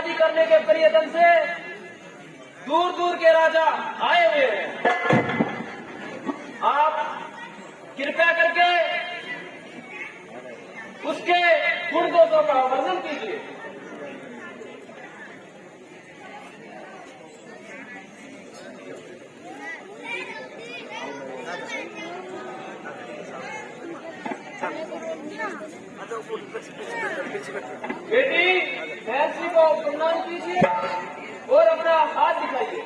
शादी करने के प्रयत्न से दूर दूर के राजा आए हुए हैं। आप कृपया करके उसके गुण दोषों का वर्णन कीजिए। बेटी महर्षि को प्रणाम कीजिए और अपना हाथ दिखाइए।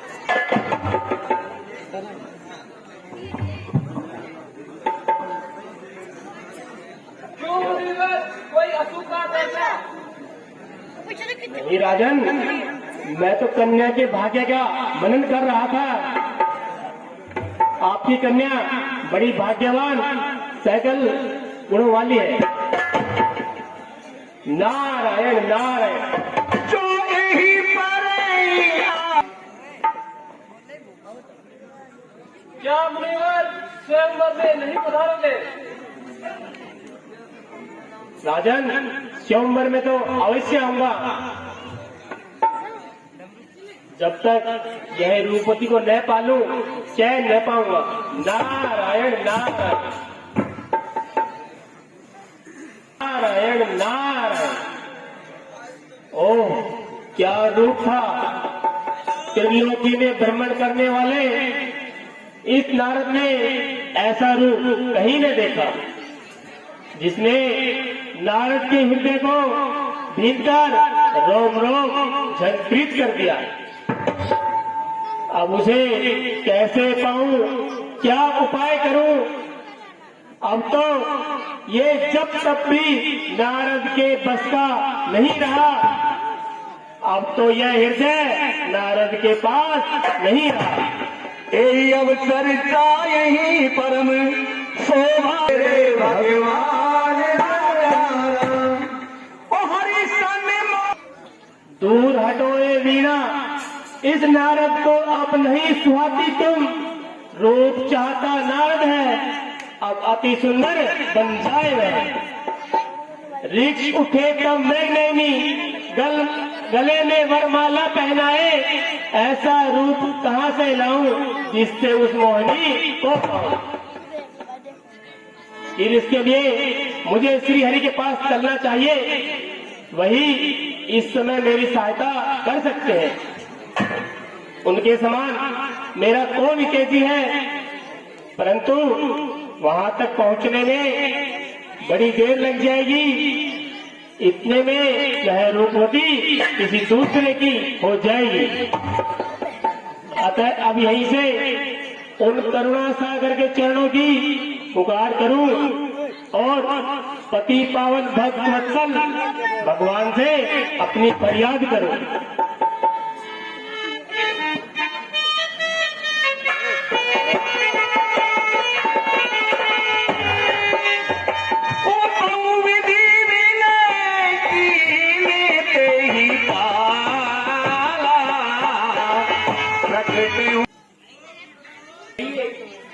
क्यों मुनिवर, कोई अशुभ बात है क्या? नहीं राजन, मैं तो कन्या के भाग्य का मनन कर रहा था। आपकी कन्या बड़ी भाग्यवान सकल गुणों वाली है। नारायण नारायण। जो यही पर क्या मुनिवर स्वयंवर में नहीं पधारोगे? राजन, स्वयंवर में तो अवश्य आऊंगा। जब तक यह रूपवती को न पालूं चैन न पाऊंगा। नारायण नारायण नारायण नारायण। ओह, क्या रूप था। त्रिलोकी में भ्रमण करने वाले इस नारद ने ऐसा रूप कहीं न देखा, जिसने नारद के हृदय को भीतर रोम रोम झंकृत कर दिया। अब उसे कैसे पाऊं, क्या उपाय करूं? अब तो ये जब तब भी नारद के बस का नहीं रहा। अब तो यह हृदय नारद के पास नहीं रहा। यही अवसर का यही परम शोभा रे भगवान। ओ हरि सन दूर हटो ए वीणा, इस नारद को अब नहीं सुहाती तुम। रूप चाहता नारद है, अब अति सुंदर बन जाए वह। रिक्ष उठे तब मैग्नैनी, गले में वरमाला पहनाए। ऐसा रूप कहाँ से लाऊं जिससे उस मोहिनी को पाऊं? फिर इसके लिए मुझे श्री हरि के पास चलना चाहिए। वही इस समय मेरी सहायता कर सकते हैं। उनके समान मेरा कौन तेजी है, परंतु वहां तक पहुंचने में बड़ी देर लग जाएगी। इतने में यह रूपवती किसी दूसरे की हो जाएगी। अतः अब यहीं से उन करुणा सागर के चरणों की पुकार करूं और पति पावन भक्त वत्सल भगवान से अपनी फरियाद करूं।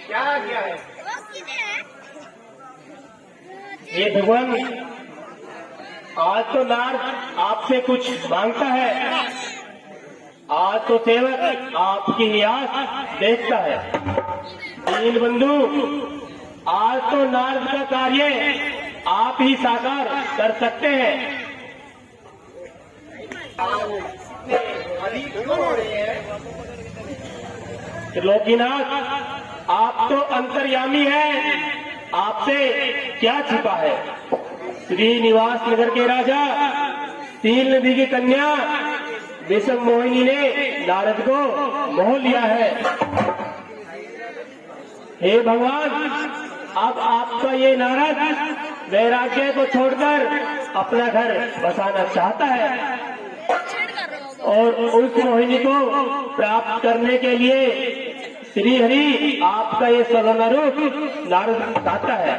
क्या है? ये भगवान, आज तो नारद आपसे कुछ मांगता है। आज तो सेवक आपकी आस देखता है। दीन बंधु, आज तो नारद का कार्य आप ही साकार कर सकते हैं। त्रिलोकीनाथ, आप तो अंतर्यामी हैं, आपसे क्या छिपा है। श्रीनिवास नगर के राजा सील नदी की कन्या विषम मोहिनी ने नारद को मोह लिया है। हे भगवान, अब आपका ये नारद वैराग्य को छोड़कर अपना घर बसाना चाहता है और उस मोहिनी को प्राप्त करने के लिए श्री हरि आपका ये सलोना रूप नारद चाहता है।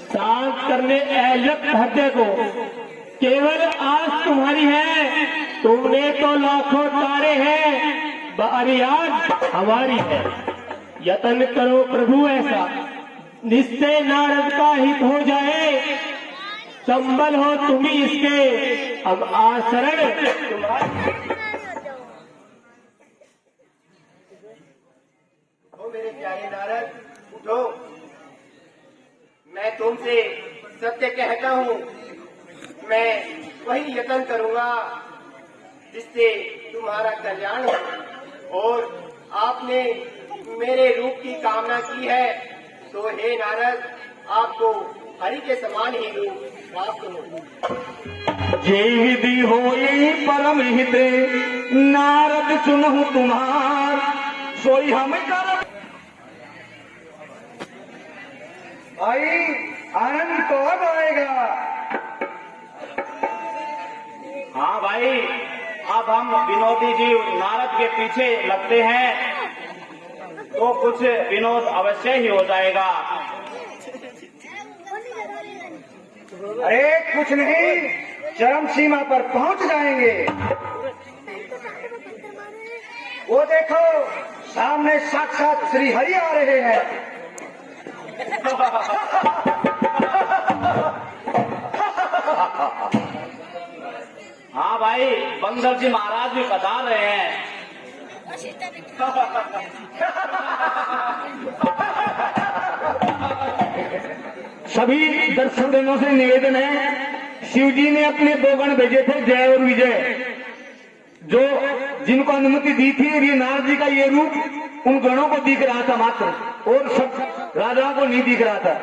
शांत करने ऐलक हृदय को केवल आस तुम्हारी है। तुमने तो लाखों तारे हैं, बारी आज हमारी है। यतन करो प्रभु ऐसा, निश्चय नारद का हित हो जाए। संबल हो तुम ही इसके, अब आचरण तुम्हारा। ओ मेरे प्यारे नारद, उठो। मैं तुमसे सत्य कहता हूँ, मैं वही यत्न करूँगा जिससे तुम्हारा कल्याण हो। और आपने मेरे रूप की कामना की है, तो हे नारद, आपको हरि के समान ही रूप प्राप्त हो। जे विधि होई परम हित, नारद सुनहु तुम्हार, सोई हम कर। भाई आनंद तो अब आएगा। हाँ भाई, अब हम विनोदी जी नारद के पीछे लगते हैं तो कुछ विनोद अवश्य ही हो जाएगा। अरे कुछ नहीं, चरम सीमा पर पहुंच जाएंगे। वो देखो, सामने साक्षात श्री हरि आ रहे हैं। हाँ भाई, बंदर जी महाराज भी बता रहे हैं। सभी दर्शकों से निवेदन है, शिव जी ने अपने 2 गण भेजे थे, जय और विजय, जो जिनको अनुमति दी थी। और ये नारद जी का ये रूप उन गणों को दिख रहा था मात्र, और सब राजाओं को नहीं दिख रहा था।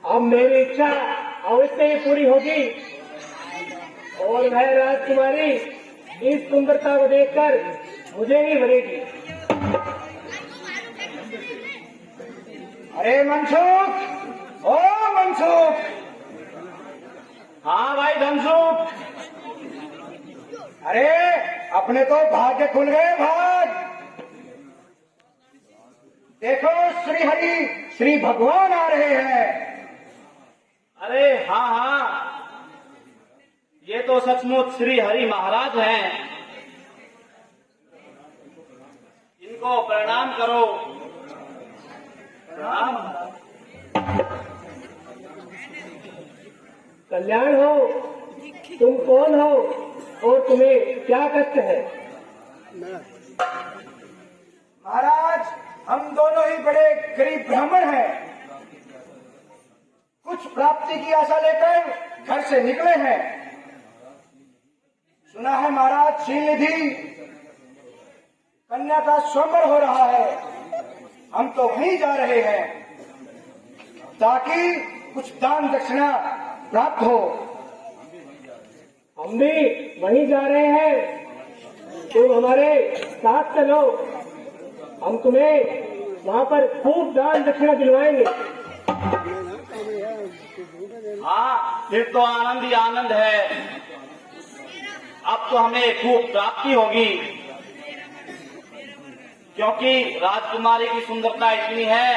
अब मेरी इच्छा अवश्य ही पूरी होगी और वह राजकुमारी इस सुंदरता को देखकर मुझे ही भरेगी। अरे मनसुख, ओ मनसुख। हाँ भाई धनसुख। अरे अपने तो भाग्य खुल गए भाग। देखो श्री हरि, श्री भगवान आ रहे हैं। अरे हाँ हाँ, ये तो सचमुच श्री हरि महाराज हैं। इनको प्रणाम करो। प्रणाम। कल्याण हो, तुम कौन हो और तुम्हें क्या कष्ट है? महाराज, हम दोनों ही बड़े गरीब ब्राह्मण हैं। कुछ प्राप्ति की आशा लेकर घर से निकले हैं। सुना है महाराज, श्रीनिधि कन्या का स्वयंवर हो रहा है। हम तो वहीं जा रहे हैं ताकि कुछ दान दक्षिणा प्राप्त हो। हम भी वहीं जा रहे हैं, तुम हमारे साथ चलो, हम तुम्हें वहाँ पर खूब दान दक्षिणा दिलवाएंगे। हाँ, फिर तो आनंद ही आनंद है। अब तो हमें खूब प्राप्ति होगी, क्योंकि राजकुमारी की सुंदरता इतनी है,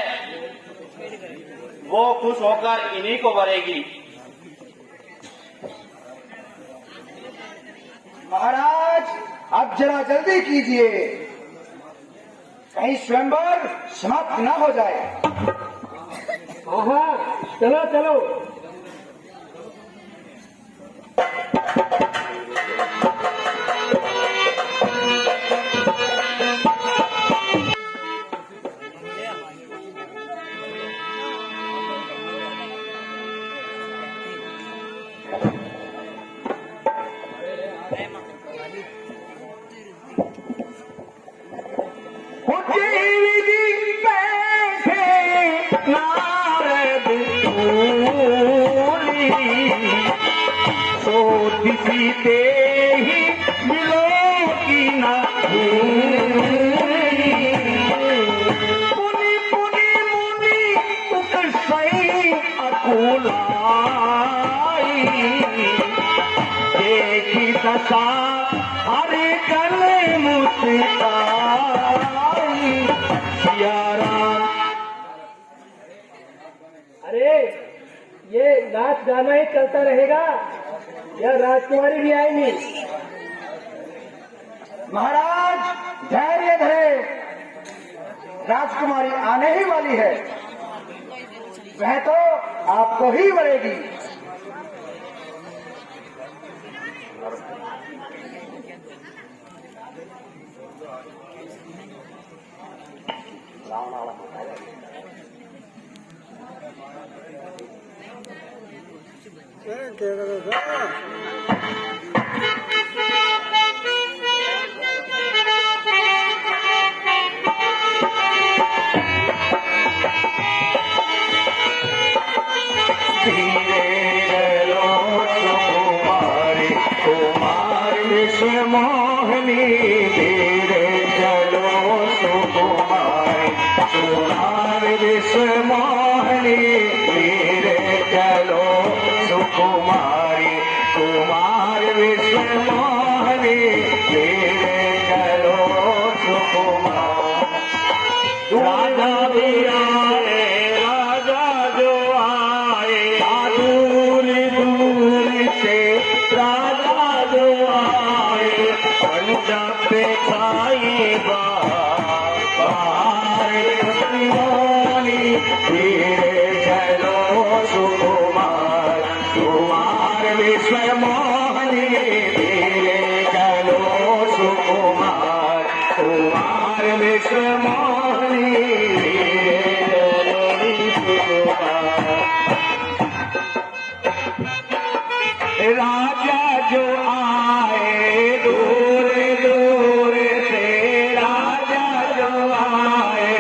वो खुश होकर इन्हीं को भरेगी। महाराज, अब जरा जल्दी कीजिए, कहीं स्वयंवर समाप्त न हो जाए। हाँ, चलो चलो। सीते ही मिलो की ना पुनी पुनी मुनि सही अकुलाई देखी दशा हरे गले मुस्काई सियाराम। अरे ये नाच गाना ही चलता रहेगा या राजकुमारी भी आएंगी? महाराज धैर्य धरे, राजकुमारी आने ही वाली है। वह तो आपको ही बढ़ेगी। मोहनी धीरे चलो सुकुमार कुमार विश्व मोहनी धीरे चलो सुकुमारी कुमार विश्व मोहनी धीरे चलो सुकुमार। राजा भी आए राजा जो आए दूर दूर से राजा जो आए पंजाब पे खाई बाहर धीरे चलो सुकुमार कुमार विश्व मोहनी धीरे चलो सुकुमार कुमार विश्व मोहनी धीरे चलो सुकुमार। राजा जो आए दूर दूर से राजा जो आए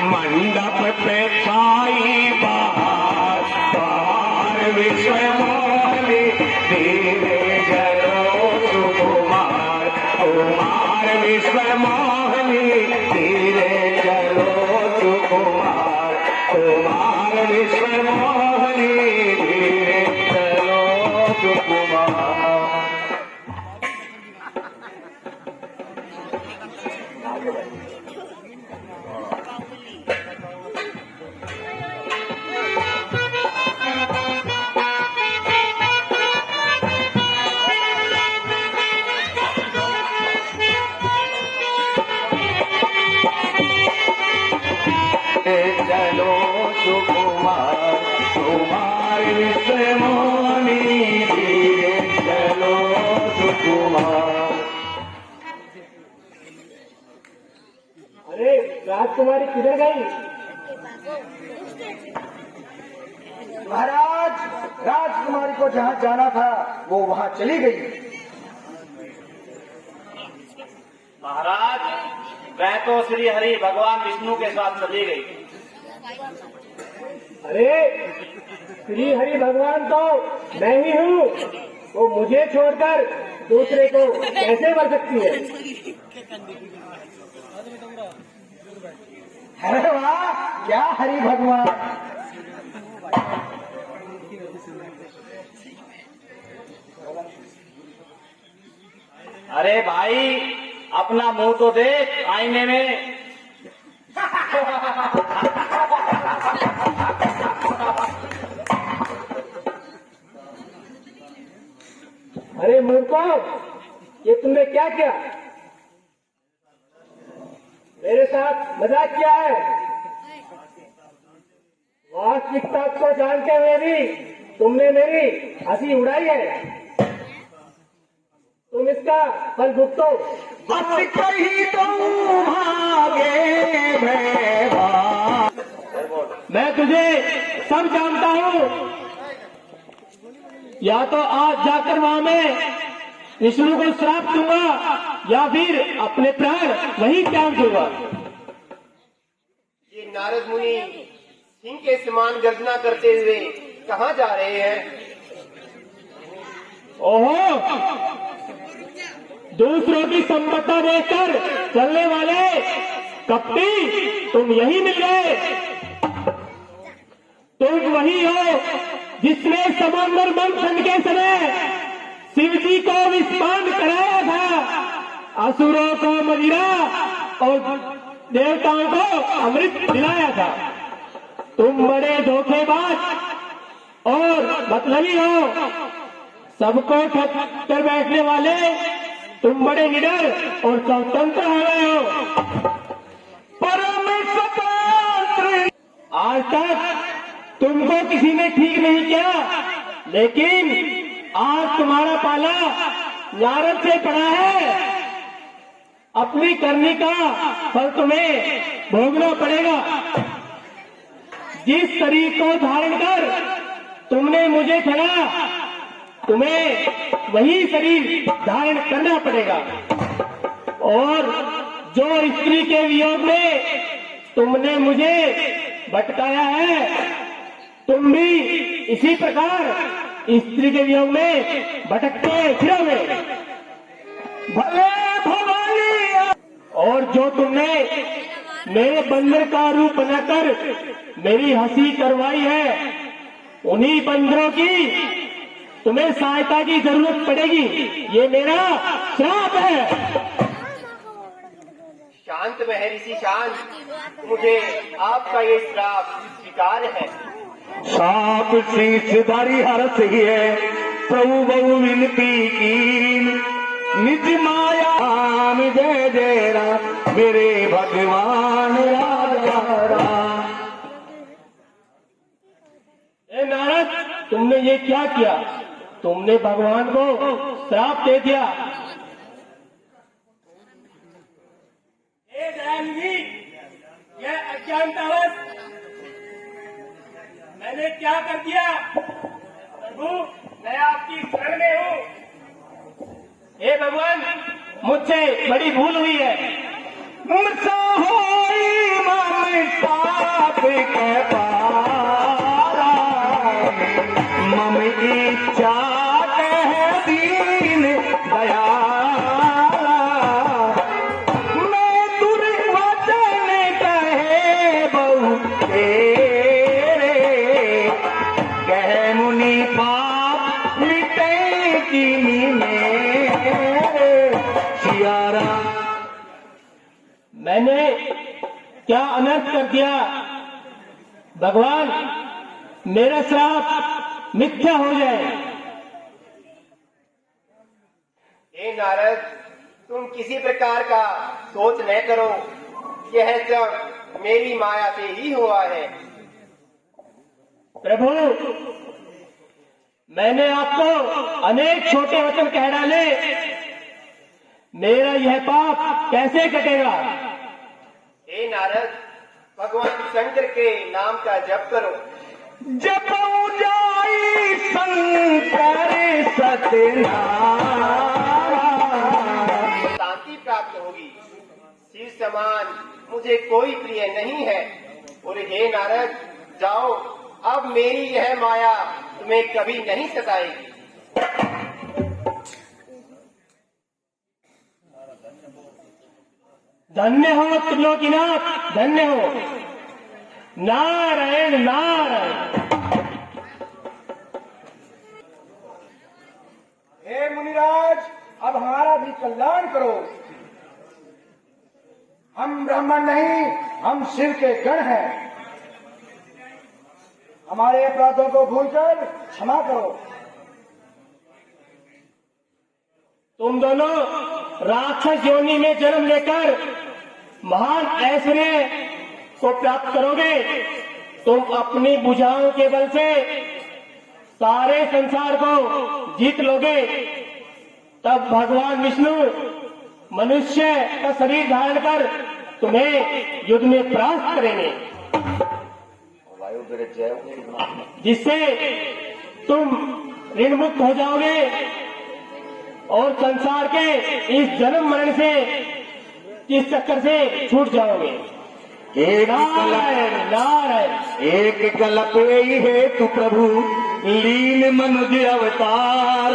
मंडप पे छाई बाहर बाहर विश्व मोहनी धीरे चलो सुकुमार कुमार विश्व मोहनी धीरे चलो सुकुमार कुमार विश्व मोहनी धीरे चलो सुकुमार। चलो सुकुमार कुमार विश्व मोहनी धीरे चलो सुकुमार। अरे राजकुमारी किधर गई? महाराज, राजकुमारी को जहाँ जाना था वो वहाँ चली गई। महाराज, वह तो श्री हरि भगवान विष्णु के साथ चली गई। अरे श्री हरि भगवान तो मैं ही हूँ, वो मुझे छोड़कर दूसरे को कैसे बढ़ सकती है? अरे वाह, क्या हरि भगवान। अरे भाई, अपना मुंह तो देख आईने में। अरे मूर्खो, ये तुमने क्या किया? मेरे साथ मजाक किया है। वास्तविकता को जानते हुए भी तुमने मेरी हंसी उड़ाई है। तुम इसका फल भुगतो। हंस कही तो भागे मैं तुझे सब जानता हूँ। या तो आज जाकर वहां मैं विष्णु को श्राप दूंगा या फिर अपने प्राण वहीं त्याग दूंगा। ये नारद मुनि सिंह के समान गर्जना करते हुए कहाँ जा रहे हैं? ओहो, दूसरों की संपत्ति देखकर चलने वाले कपटी, तुम यही मिल गए। तुम वही हो जिसने समंदर मंथन के समय शिव जी को विस्फान कराया था, असुरों को मदिरा और देवताओं को अमृत दिलाया था। तुम बड़े धोखेबाज और मतलबी हो, सबको ठग कर बैठने वाले तुम बड़े निडर और स्वतंत्र हो गए हो। परम स्वतंत्र आज तक तुमको किसी ने ठीक नहीं किया, लेकिन आज तुम्हारा पाला नारद से पड़ा है। अपनी करनी का फल तुम्हें भोगना पड़ेगा। जिस शरीर को धारण कर तुमने मुझे ठगा, तुम्हें वही शरीर धारण करना पड़ेगा। और जो स्त्री के वियोग में तुमने मुझे भटकाया है, तुम भी इसी प्रकार स्त्री के वियोग में भटकते फिरोगे। भले भवानी। और जो तुमने मेरे बंदर का रूप बनाकर मेरी हंसी करवाई है, उन्हीं बंदरों की तुम्हें सहायता की जरूरत पड़ेगी। ये मेरा श्राप है। शांत महर्षि शांत, मुझे आपका ये श्राप स्वीकार है। साप शीर्षधारी हरस ही है, प्रभु बहु विनती की, निज माया राम जय जय राम, मेरे भगवान राजा राम। ए नारद, तुमने ये क्या किया? तुमने भगवान को श्राप दे दिया। ए दयानिधि, यह अज्ञानतावश मैंने क्या कर दिया? प्रभु, मैं आपकी शरण में हूँ। हे भगवान, मुझसे बड़ी भूल हुई है। मुझसे होई ममताप के पारा, मम इच्छा कह दीन दयाला, मैं दुर्वचन कहे बहु तेरे, कह मुनि पाप मिटे कीनी मेरे, सियारा। मैंने क्या अनर्थ कर दिया? भगवान, मेरा श्राप मिथ्या हो जाए। हे नारद, तुम किसी प्रकार का सोच न करो, यह सब मेरी माया से ही हुआ है। प्रभु, मैंने आपको अनेक छोटे वचन कह डाले, मेरा यह पाप कैसे कटेगा? हे नारद, भगवान शंकर के नाम का जप करो। जब जाई शंकर सतनाम, शांति प्राप्त होगी। शिव समान मुझे कोई प्रिय नहीं है। और हे नारद, जाओ, अब मेरी यह माया तुम्हें कभी नहीं सताएगी। धन्य हो त्रिलोकीनाथ, धन्य हो। नारायण नारायण। हे मुनिराज, अब हमारा भी कल्याण करो। हम ब्राह्मण नहीं, हम शिव के गण हैं। हमारे अपराधों को भूलकर क्षमा करो। तुम दोनों राक्षस योनि में जन्म लेकर महान ऐश्वर्य को प्राप्त करोगे। तुम अपनी भुजाओं के बल से सारे संसार को जीत लोगे। तब भगवान विष्णु मनुष्य का शरीर धारण कर तुम्हें युद्ध में परास्त करेंगे, जिससे तुम ऋण मुक्त हो जाओगे और संसार के इस जन्म मरण से, इस चक्कर से छूट जाओगे। एक नारायण नारायण। एक कल्प यही है तू प्रभु लीन मनुज अवतार।